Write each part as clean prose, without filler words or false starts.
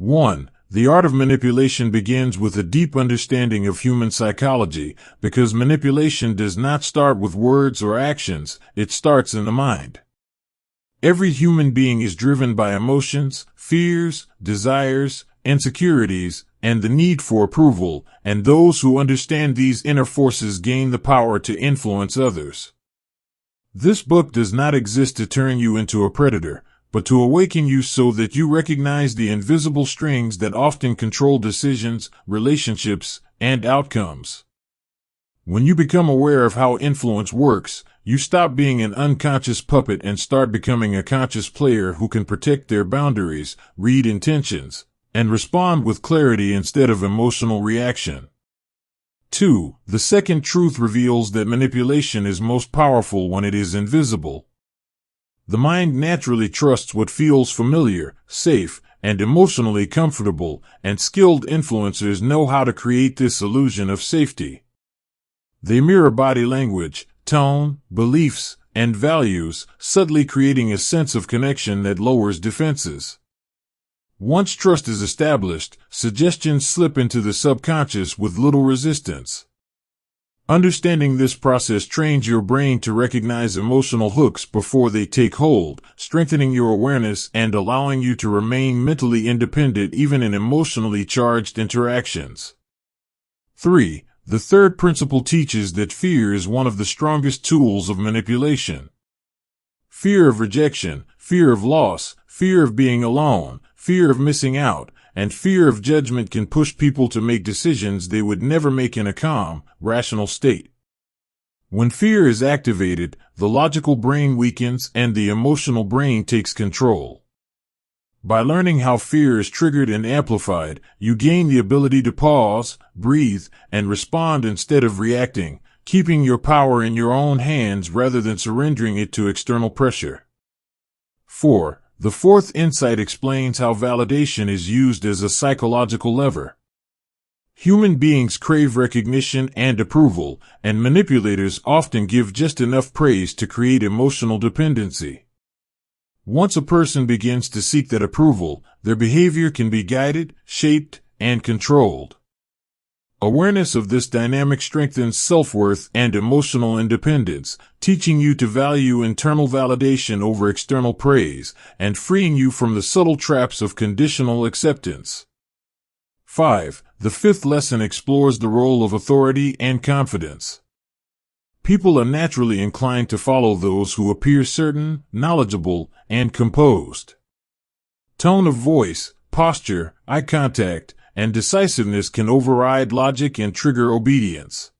1. The art of manipulation begins with a deep understanding of human psychology, because manipulation does not start with words or actions, it starts in the mind. Every human being is driven by emotions, fears, desires, insecurities, and the need for approval, and those who understand these inner forces gain the power to influence others. This book does not exist to turn you into a predator, but to awaken you so that you recognize the invisible strings that often control decisions, relationships, and outcomes. When you become aware of how influence works, you stop being an unconscious puppet and start becoming a conscious player who can protect their boundaries, read intentions, and respond with clarity instead of emotional reaction. 2. The second truth reveals that manipulation is most powerful when it is invisible. The mind naturally trusts what feels familiar, safe, and emotionally comfortable, and skilled influencers know how to create this illusion of safety. They mirror body language, tone, beliefs, and values, subtly creating a sense of connection that lowers defenses. Once trust is established, suggestions slip into the subconscious with little resistance. Understanding this process trains your brain to recognize emotional hooks before they take hold, strengthening your awareness and allowing you to remain mentally independent even in emotionally charged interactions. 3. The third principle teaches that fear is one of the strongest tools of manipulation. Fear of rejection, fear of loss, fear of being alone, fear of missing out, and fear of judgment can push people to make decisions they would never make in a calm, rational state. When fear is activated, the logical brain weakens and the emotional brain takes control. By learning how fear is triggered and amplified, you gain the ability to pause, breathe, and respond instead of reacting, keeping your power in your own hands rather than surrendering it to external pressure. 4. The fourth insight explains how validation is used as a psychological lever. Human beings crave recognition and approval, and manipulators often give just enough praise to create emotional dependency. Once a person begins to seek that approval, their behavior can be guided, shaped, and controlled. Awareness of this dynamic strengthens self-worth and emotional independence, teaching you to value internal validation over external praise, and freeing you from the subtle traps of conditional acceptance. 5. The fifth lesson explores the role of authority and confidence. People are naturally inclined to follow those who appear certain, knowledgeable, and composed. Tone of voice, posture, eye contact, and decisiveness can override logic and trigger obedience.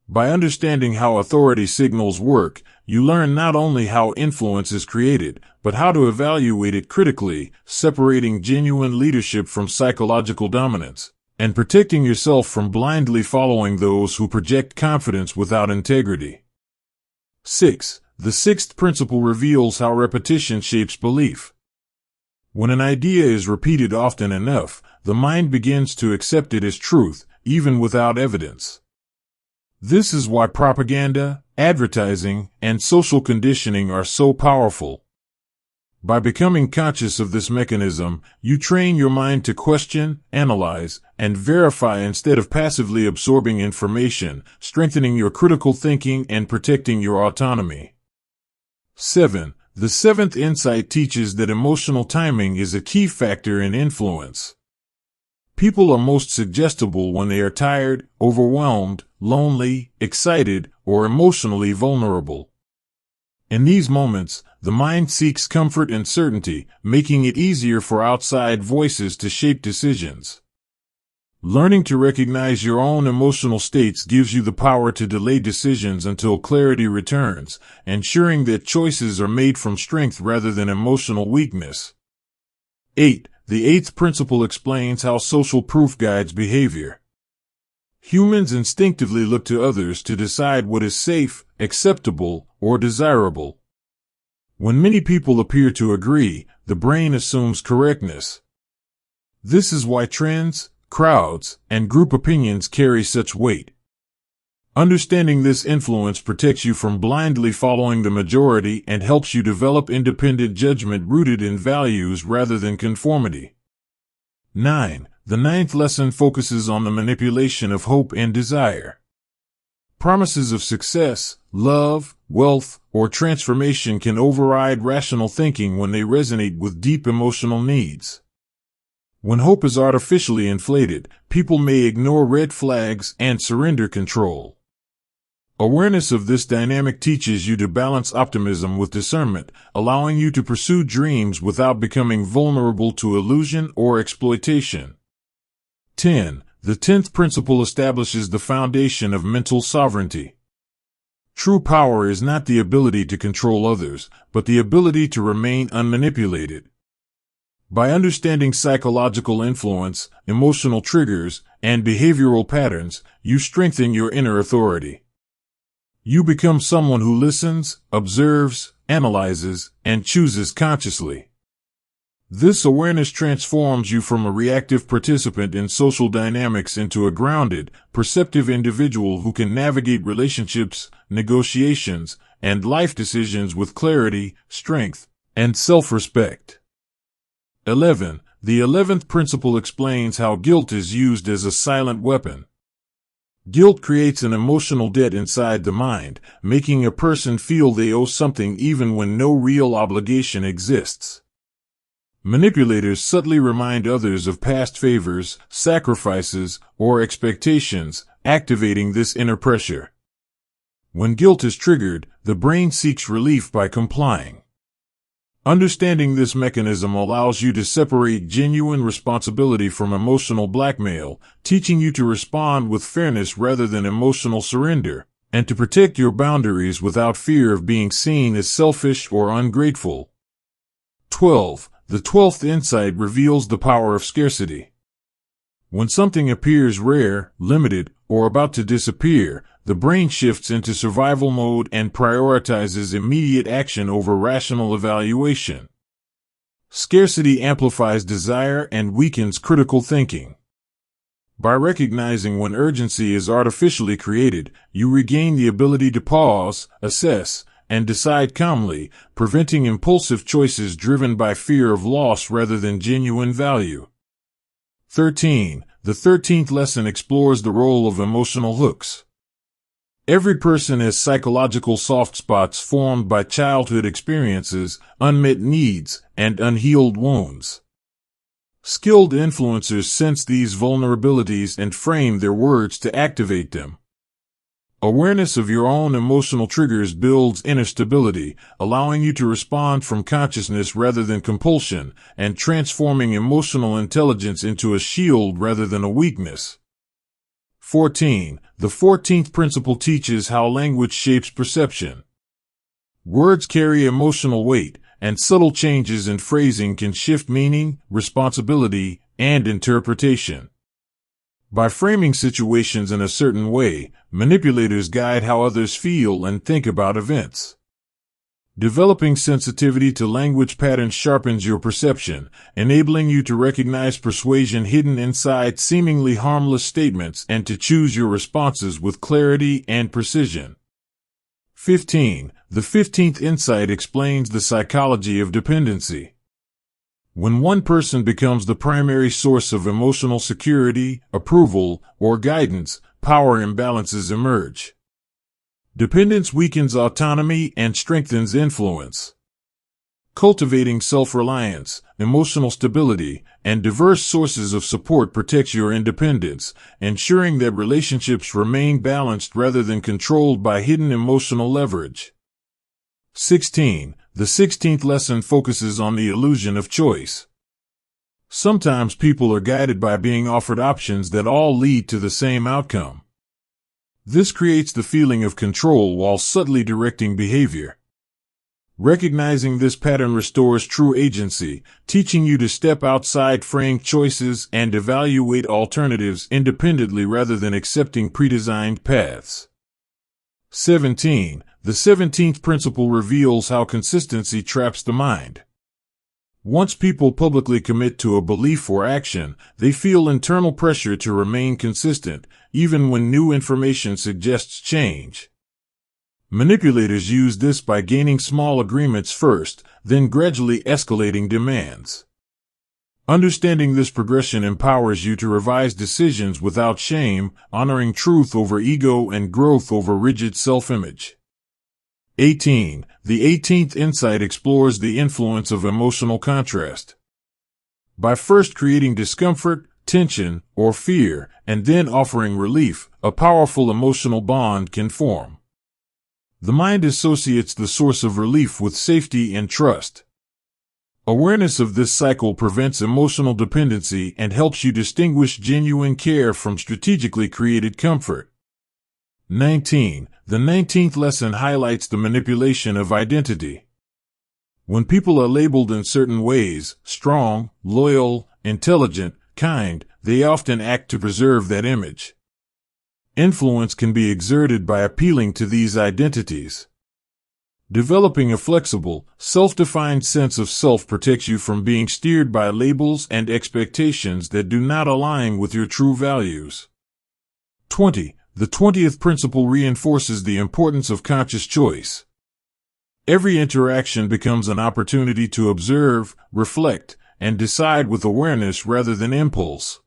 By understanding how authority signals work, you learn not only how influence is created, but how to evaluate it critically, separating genuine leadership from psychological dominance, and protecting yourself from blindly following those who project confidence without integrity. 6. The sixth principle reveals how repetition shapes belief. When an idea is repeated often enough, the mind begins to accept it as truth, even without evidence. This is why propaganda, advertising, and social conditioning are so powerful. By becoming conscious of this mechanism, you train your mind to question, analyze, and verify instead of passively absorbing information, strengthening your critical thinking and protecting your autonomy. 7. The seventh insight teaches that emotional timing is a key factor in influence. People are most suggestible when they are tired, overwhelmed, lonely, excited, or emotionally vulnerable. In these moments, the mind seeks comfort and certainty, making it easier for outside voices to shape decisions. Learning to recognize your own emotional states gives you the power to delay decisions until clarity returns, ensuring that choices are made from strength rather than emotional weakness. 8. The eighth principle explains how social proof guides behavior. Humans instinctively look to others to decide what is safe, acceptable, or desirable. When many people appear to agree, the brain assumes correctness. This is why trends, crowds, and group opinions carry such weight. Understanding this influence protects you from blindly following the majority and helps you develop independent judgment rooted in values rather than conformity. 9. The ninth lesson focuses on the manipulation of hope and desire. Promises of success, love, wealth, or transformation can override rational thinking when they resonate with deep emotional needs. When hope is artificially inflated, people may ignore red flags and surrender control. Awareness of this dynamic teaches you to balance optimism with discernment, allowing you to pursue dreams without becoming vulnerable to illusion or exploitation. 10. The 10th principle establishes the foundation of mental sovereignty. True power is not the ability to control others, but the ability to remain unmanipulated. By understanding psychological influence, emotional triggers, and behavioral patterns, you strengthen your inner authority. You become someone who listens, observes, analyzes, and chooses consciously. This awareness transforms you from a reactive participant in social dynamics into a grounded, perceptive individual who can navigate relationships, negotiations, and life decisions with clarity, strength, and self-respect. 11. The 11th principle explains how guilt is used as a silent weapon. Guilt creates an emotional debt inside the mind, making a person feel they owe something even when no real obligation exists. Manipulators subtly remind others of past favors, sacrifices, or expectations, activating this inner pressure. When guilt is triggered, the brain seeks relief by complying. Understanding this mechanism allows you to separate genuine responsibility from emotional blackmail, teaching you to respond with fairness rather than emotional surrender, and to protect your boundaries without fear of being seen as selfish or ungrateful. 12. The 12th insight reveals the power of scarcity. When something appears rare, limited, or about to disappear, the brain shifts into survival mode and prioritizes immediate action over rational evaluation. Scarcity amplifies desire and weakens critical thinking. By recognizing when urgency is artificially created, you regain the ability to pause, assess, and decide calmly, preventing impulsive choices driven by fear of loss rather than genuine value. 13. The 13th lesson explores the role of emotional hooks. Every person has psychological soft spots formed by childhood experiences, unmet needs, and unhealed wounds. Skilled influencers sense these vulnerabilities and frame their words to activate them. Awareness of your own emotional triggers builds inner stability, allowing you to respond from consciousness rather than compulsion, and transforming emotional intelligence into a shield rather than a weakness. 14. The 14th principle teaches how language shapes perception. Words carry emotional weight, and subtle changes in phrasing can shift meaning, responsibility, and interpretation. By framing situations in a certain way, manipulators guide how others feel and think about events. Developing sensitivity to language patterns sharpens your perception, enabling you to recognize persuasion hidden inside seemingly harmless statements and to choose your responses with clarity and precision. 15. The 15th insight explains the psychology of dependency. When one person becomes the primary source of emotional security, approval, or guidance, power imbalances emerge. Dependence weakens autonomy and strengthens influence. Cultivating self-reliance, emotional stability, and diverse sources of support protects your independence, ensuring that relationships remain balanced rather than controlled by hidden emotional leverage. 16. The 16th lesson focuses on the illusion of choice. Sometimes people are guided by being offered options that all lead to the same outcome. This creates the feeling of control while subtly directing behavior. Recognizing this pattern restores true agency, teaching you to step outside framed choices and evaluate alternatives independently rather than accepting predesigned paths. 17. The 17th principle reveals how consistency traps the mind. Once people publicly commit to a belief or action, they feel internal pressure to remain consistent, even when new information suggests change. Manipulators use this by gaining small agreements first, then gradually escalating demands. Understanding this progression empowers you to revise decisions without shame, honoring truth over ego and growth over rigid self-image. 18. The 18th insight explores the influence of emotional contrast. By first creating discomfort, tension, or fear, and then offering relief, a powerful emotional bond can form. The mind associates the source of relief with safety and trust. Awareness of this cycle prevents emotional dependency and helps you distinguish genuine care from strategically created comfort. 19. The 19th lesson highlights the manipulation of identity. When people are labeled in certain ways, strong, loyal, intelligent, kind, they often act to preserve that image. Influence can be exerted by appealing to these identities. Developing a flexible, self-defined sense of self protects you from being steered by labels and expectations that do not align with your true values. 20. The 20th principle reinforces the importance of conscious choice. Every interaction becomes an opportunity to observe, reflect, and decide with awareness rather than impulse.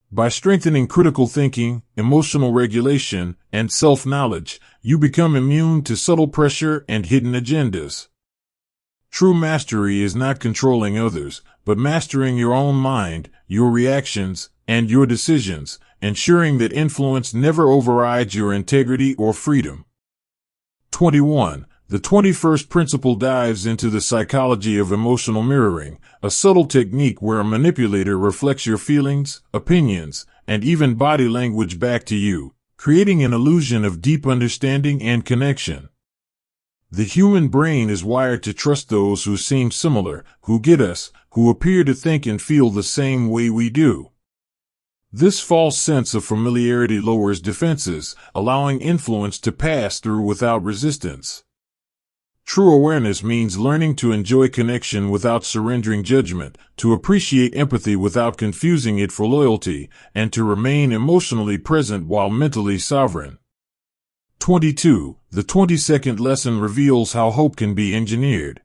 By strengthening critical thinking, emotional regulation, and self-knowledge, you become immune to subtle pressure and hidden agendas. True mastery is not controlling others, but mastering your own mind, your reactions, and your decisions, ensuring that influence never overrides your integrity or freedom. 21. The 21st principle dives into the psychology of emotional mirroring, a subtle technique where a manipulator reflects your feelings, opinions, and even body language back to you, creating an illusion of deep understanding and connection. The human brain is wired to trust those who seem similar, who get us, who appear to think and feel the same way we do. This false sense of familiarity lowers defenses, allowing influence to pass through without resistance. True awareness means learning to enjoy connection without surrendering judgment, to appreciate empathy without confusing it for loyalty, and to remain emotionally present while mentally sovereign. 22. The 22nd lesson reveals how hope can be engineered.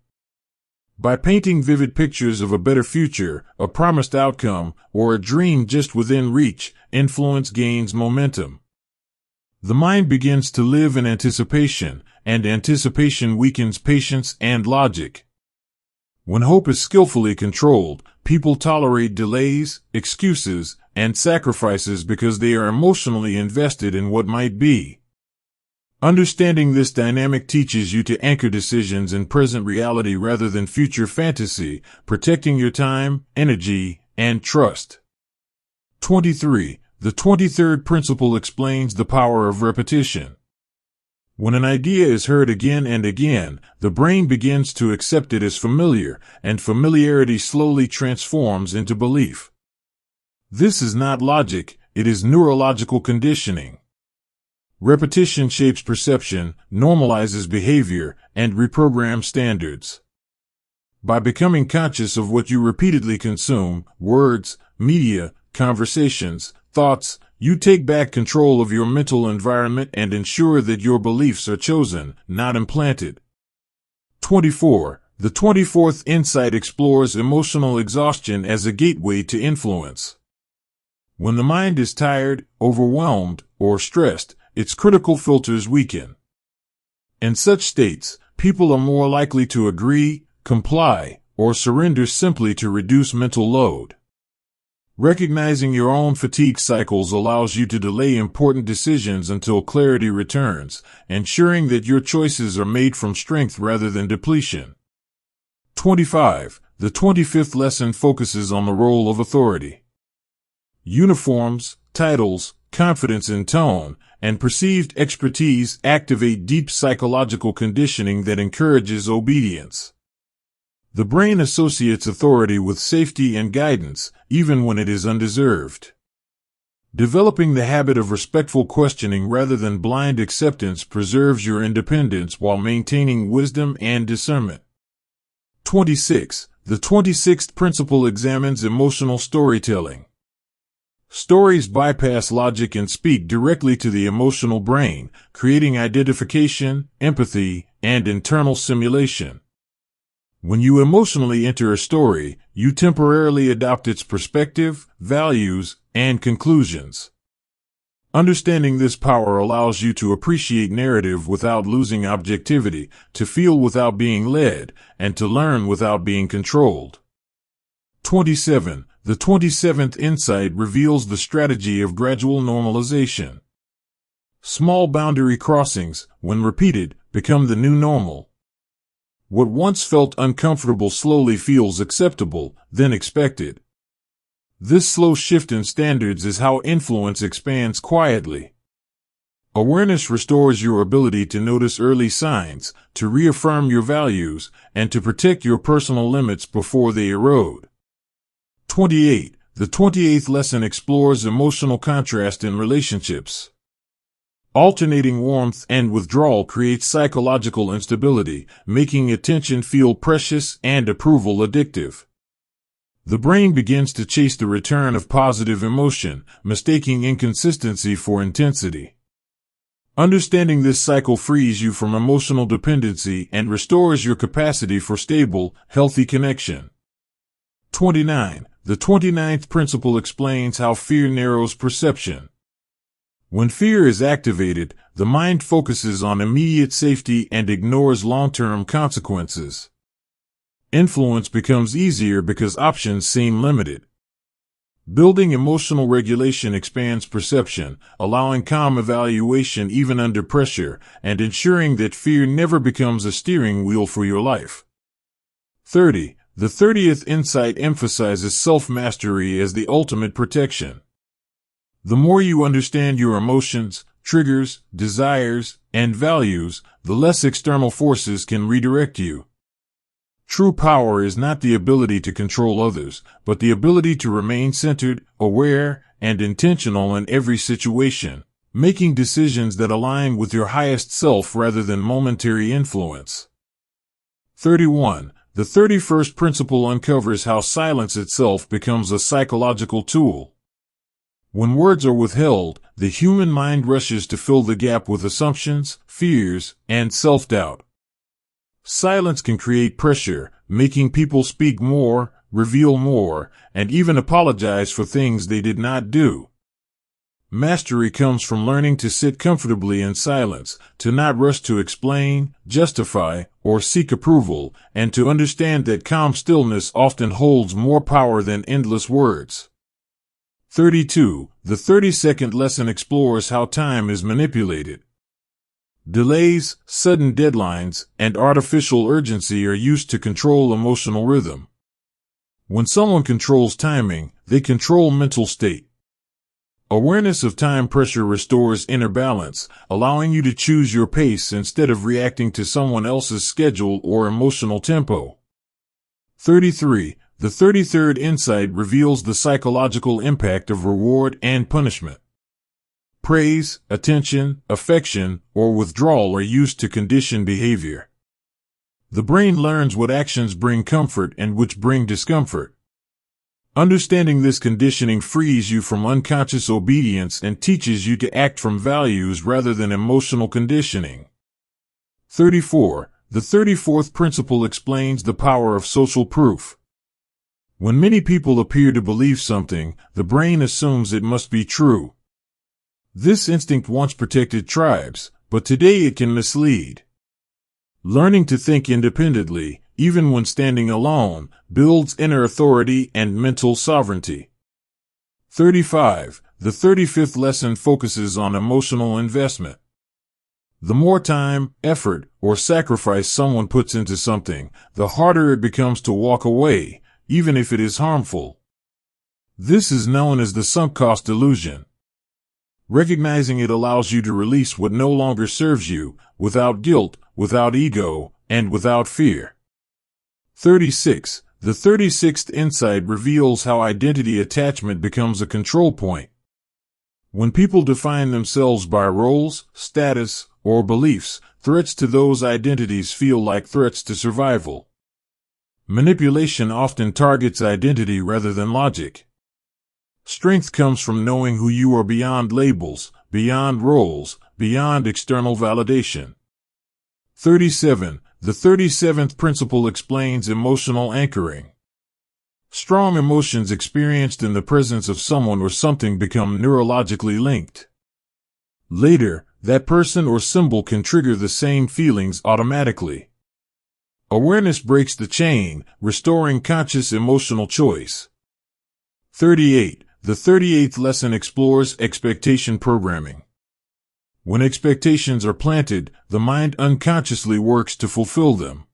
By painting vivid pictures of a better future, a promised outcome, or a dream just within reach, influence gains momentum. The mind begins to live in anticipation, and anticipation weakens patience and logic. When hope is skillfully controlled, people tolerate delays, excuses, and sacrifices because they are emotionally invested in what might be. Understanding this dynamic teaches you to anchor decisions in present reality rather than future fantasy, protecting your time, energy, and trust. 23. The 23rd principle explains the power of repetition. When an idea is heard again and again, the brain begins to accept it as familiar, and familiarity slowly transforms into belief. This is not logic, it is neurological conditioning. Repetition shapes perception, normalizes behavior, and reprograms standards. By becoming conscious of what you repeatedly consume, words, media, conversations, thoughts, you take back control of your mental environment and ensure that your beliefs are chosen, not implanted. 24. The 24th insight explores emotional exhaustion as a gateway to influence. When the mind is tired, overwhelmed, or stressed, its critical filters weaken. In such states, people are more likely to agree, comply, or surrender simply to reduce mental load. Recognizing your own fatigue cycles allows you to delay important decisions until clarity returns, ensuring that your choices are made from strength rather than depletion. 25. The 25th lesson focuses on the role of authority. Uniforms, titles, confidence in tone, and perceived expertise activate deep psychological conditioning that encourages obedience. The brain associates authority with safety and guidance, even when it is undeserved. Developing the habit of respectful questioning rather than blind acceptance preserves your independence while maintaining wisdom and discernment. 26. The 26th principle examines emotional storytelling. Stories bypass logic and speak directly to the emotional brain, creating identification, empathy, and internal simulation. When you emotionally enter a story, you temporarily adopt its perspective, values, and conclusions. Understanding this power allows you to appreciate narrative without losing objectivity, to feel without being led, and to learn without being controlled. 27. The 27th insight reveals the strategy of gradual normalization. Small boundary crossings, when repeated, become the new normal. What once felt uncomfortable slowly feels acceptable, then expected. This slow shift in standards is how influence expands quietly. Awareness restores your ability to notice early signs, to reaffirm your values, and to protect your personal limits before they erode. 28. The 28th lesson explores emotional contrast in relationships. Alternating warmth and withdrawal creates psychological instability, making attention feel precious and approval addictive. The brain begins to chase the return of positive emotion, mistaking inconsistency for intensity. Understanding this cycle frees you from emotional dependency and restores your capacity for stable, healthy connection. 29. The 29th principle explains how fear narrows perception. When fear is activated, the mind focuses on immediate safety and ignores long-term consequences. Influence becomes easier because options seem limited. Building emotional regulation expands perception, allowing calm evaluation even under pressure, and ensuring that fear never becomes a steering wheel for your life. 30. The 30th insight emphasizes self-mastery as the ultimate protection. The more you understand your emotions, triggers, desires, and values, the less external forces can redirect you. True power is not the ability to control others, but the ability to remain centered, aware, and intentional in every situation, making decisions that align with your highest self rather than momentary influence. 31. The 31st principle uncovers how silence itself becomes a psychological tool. When words are withheld, the human mind rushes to fill the gap with assumptions, fears, and self-doubt. Silence can create pressure, making people speak more, reveal more, and even apologize for things they did not do. Mastery comes from learning to sit comfortably in silence, to not rush to explain, justify, or seek approval, and to understand that calm stillness often holds more power than endless words. 32. The 32nd lesson explores how time is manipulated. Delays, sudden deadlines, and artificial urgency are used to control emotional rhythm. When someone controls timing, they control mental state. Awareness of time pressure restores inner balance, allowing you to choose your pace instead of reacting to someone else's schedule or emotional tempo. 33. The 33rd insight reveals the psychological impact of reward and punishment. Praise, attention, affection, or withdrawal are used to condition behavior. The brain learns what actions bring comfort and which bring discomfort. Understanding this conditioning frees you from unconscious obedience and teaches you to act from values rather than emotional conditioning. 34. The 34th principle explains the power of social proof. When many people appear to believe something, the brain assumes it must be true. This instinct once protected tribes, but today it can mislead. Learning to think independently, even when standing alone, builds inner authority and mental sovereignty. 35. The 35th lesson focuses on emotional investment. The more time, effort, or sacrifice someone puts into something, the harder it becomes to walk away, even if it is harmful. This is known as the sunk cost illusion. Recognizing it allows you to release what no longer serves you, without guilt, without ego, and without fear. 36. The 36th insight reveals how identity attachment becomes a control point. When people define themselves by roles, status, or beliefs, threats to those identities feel like threats to survival. Manipulation often targets identity rather than logic. Strength comes from knowing who you are beyond labels, beyond roles, beyond external validation. 37. The 37th principle explains emotional anchoring. Strong emotions experienced in the presence of someone or something become neurologically linked. Later, that person or symbol can trigger the same feelings automatically. Awareness breaks the chain, restoring conscious emotional choice. 38. The 38th lesson explores expectation programming. When expectations are planted, the mind unconsciously works to fulfill them.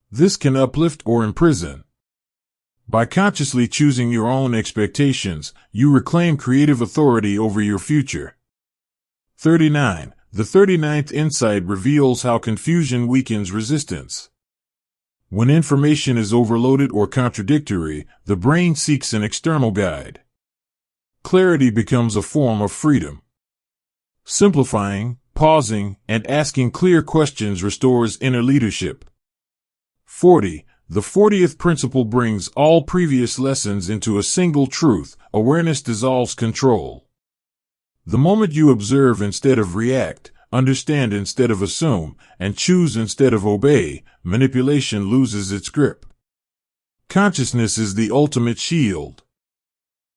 This can uplift or imprison. By consciously choosing your own expectations, you reclaim creative authority over your future. 39. The 39th insight reveals how confusion weakens resistance. When information is overloaded or contradictory, the brain seeks an external guide. Clarity becomes a form of freedom. Simplifying, pausing, and asking clear questions restores inner leadership. 40. The 40th principle brings all previous lessons into a single truth. Awareness dissolves control. The moment you observe instead of react, understand instead of assume, and choose instead of obey, manipulation loses its grip. Consciousness is the ultimate shield.